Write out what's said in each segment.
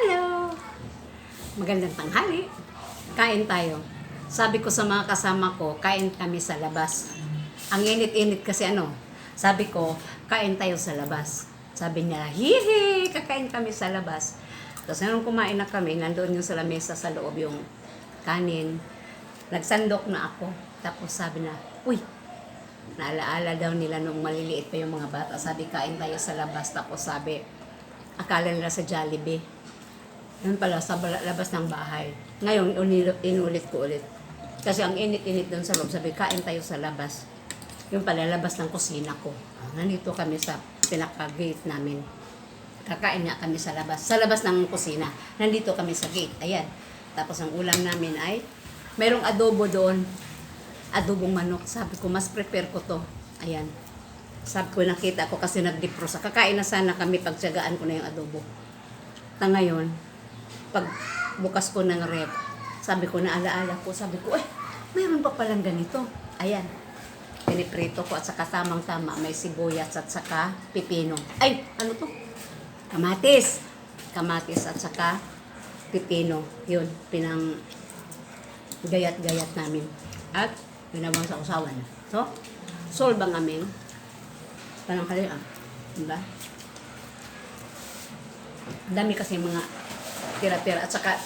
Hello! Magandang tanghali. Kain tayo. Sabi ko sa mga kasama ko, kain kami sa labas. Ang init-init kasi sabi ko, kain tayo sa labas. Sabi niya, hihi, kakain kami sa labas. Tapos nung kumain na kami, nandoon yung sa lamesa sa loob yung kanin. Nagsandok na ako. Tapos sabi na, uy, naalaala daw nila nung maliliit pa yung mga bata. Sabi, kain tayo sa labas. Tapos sabi, akala nila sa Jollibee. Yun pala, sa labas ng bahay. Ngayon, inulit ko ulit. Kasi ang init-init doon sa loob. Sabi, kain tayo sa labas. Yung pala, labas ng kusina ko. Nandito kami sa pinaka-gate namin. Kakain nga kami sa labas. Sa labas ng kusina. Nandito kami sa gate. Ayan. Tapos ang ulam namin ay, mayroong adobo doon. Adobong manok. Sabi ko, mas prepare ko to. Ayan. Sabi ko, nakita ko kasi nag-defrost. Kakain na sana kami, pagtsagaan ko na yung adobo. Ngayon, pag bukas ko ng rep, sabi ko, naalaala ko, sabi ko, mayroon pa palang ganito. Ayan. Piniprito ko at saka tamang-tama, may sibuyas at saka pipino. Ay, ano to? Kamatis. Kamatis at saka pipino. Yun, pinang gayat-gayat namin. At pinawang sa usawan. So, solbang aming panangkalian. Diba? Dami kasi mga tira-tira. At saka,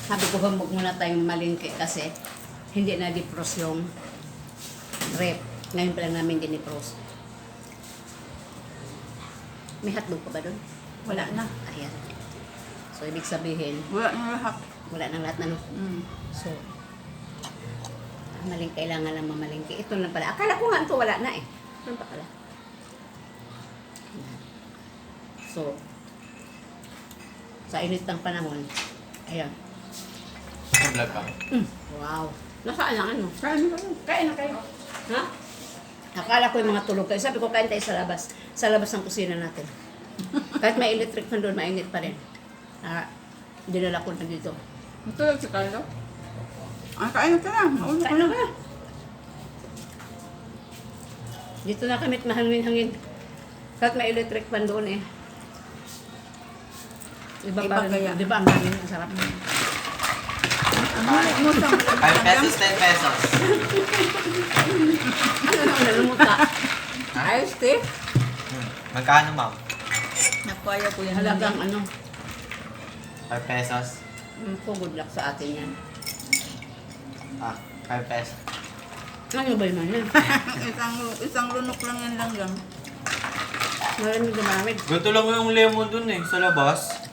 sabi ko, huwag muna tayong malingki kasi hindi na defrost yung rep. Ngayon pa lang namin dinifrost. May hotdog pa ba doon? Wala na. Ayan. So, ibig sabihin, Wala na lahat. wala nang lahat na So, kailangan lang mamalingki. Ito lang pala. Akala ko nga ito wala na eh. Ano pa pala? So, sa init ng panahon, ayan. Vlog ka? Wow. Nasaan ang Kain na. Kain na kayo. Ha? Akala ko yung mga tulog kayo. Sabi ko, kain tayo sa labas. Sa labas ng kusina natin. Kahit may electric fan doon, mainit pa rin. Dinala ko na dito. Matulog si Carlo. Kain ka na. Kain na ka. Dito na kami mahangin-hangin. Kahit may electric fan doon eh. Iba pa rin. Di ba ang hangin? Ang sarap. Ang huli mo sa 5 pesos, 10 pesos. Ano na nalumuta? Ayos, te. Magkano, ma'am? Nakuha ko yan. Halagang 5 pesos. Good luck sa atin yan. 5 pesos. Ano ba naman yan? isang lunok lang yan lang. Maraming dumamit. Ganito lang yung lemon dun eh, sa labas.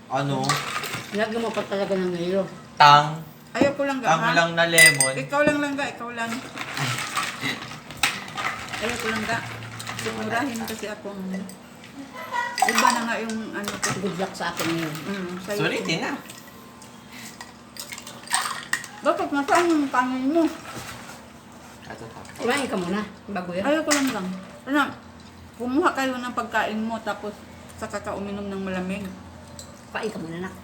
Ano? Lagyan mo pa talaga ng hilo. Tang. Ayaw ko lang ga. Tang lang na lemon. Ikaw lang ga. Ikaw lang. Ayaw ko lang ga. Sigurahin kasi akong iba na nga yung ano ko. Good luck sa akin ngayon. Sa'yo. Sulitin na. Bakit nasaan yung kanin mo? Ito to. Kumain ka muna, bago yan. Ayaw ko lang lang. Ano, kumuha kayo ng pagkain mo tapos saka ka uminom ng malamig. Kain ka muna, nak.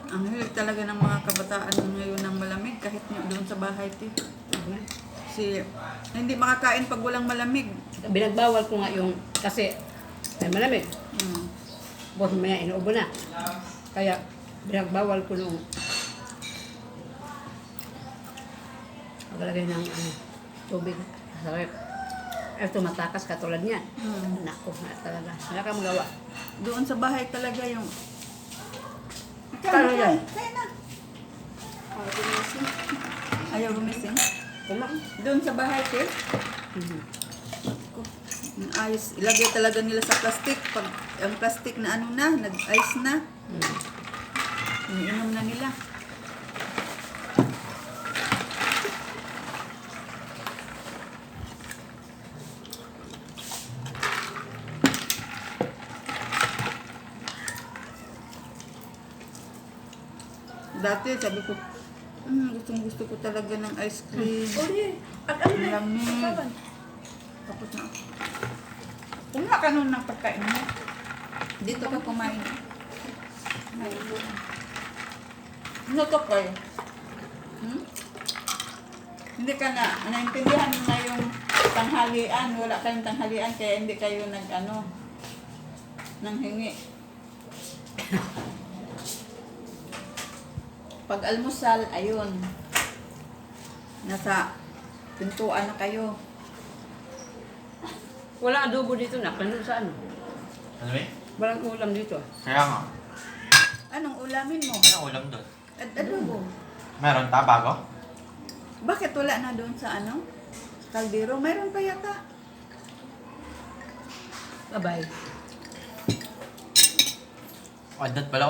Ang hilig talaga ng mga kabataan ngayon ng malamig kahit doon sa bahay ti. Hindi makakain pag walang malamig. Binagbawal ko nga yung, kasi may malamig. Boss, maya inuubo na. Kaya, binagbawal ko nung maglagay ng tubig sa rep. Tumatakas katulad niya. Naku, talaga. Wala kang magawa. Doon sa bahay talaga yung Paano yan? Kaya na. Ayaw gumising. Kumak. Doon sa bahay, te. Ayos. Ilagay talaga nila sa plastic. Pag ang plastic na nag-ice na. Iniinom na nila. Dati, sabi ko, gusto ko talaga ng ice cream. At Ang lamig. Tapos na. Kumuha ka nun ng pagkain mo. Dito ka kumain. Ano to kayo? Hindi ka na, naintindihan mo na yung tanghalian. Wala kayong tanghalian kaya hindi kayo nang hingi. Pag almusal, ayun. Nasa pintuan na kayo. Wala adobo dito na. Paano sa ano? Ano eh? Walang ulam dito. Kaya nga. Anong ulamin mo? Ano ulam doon? Adobo. Meron ta bago? Bakit wala na doon sa ano? Sa kaldero? Mayroon pa yata. Bye-bye. Adat pala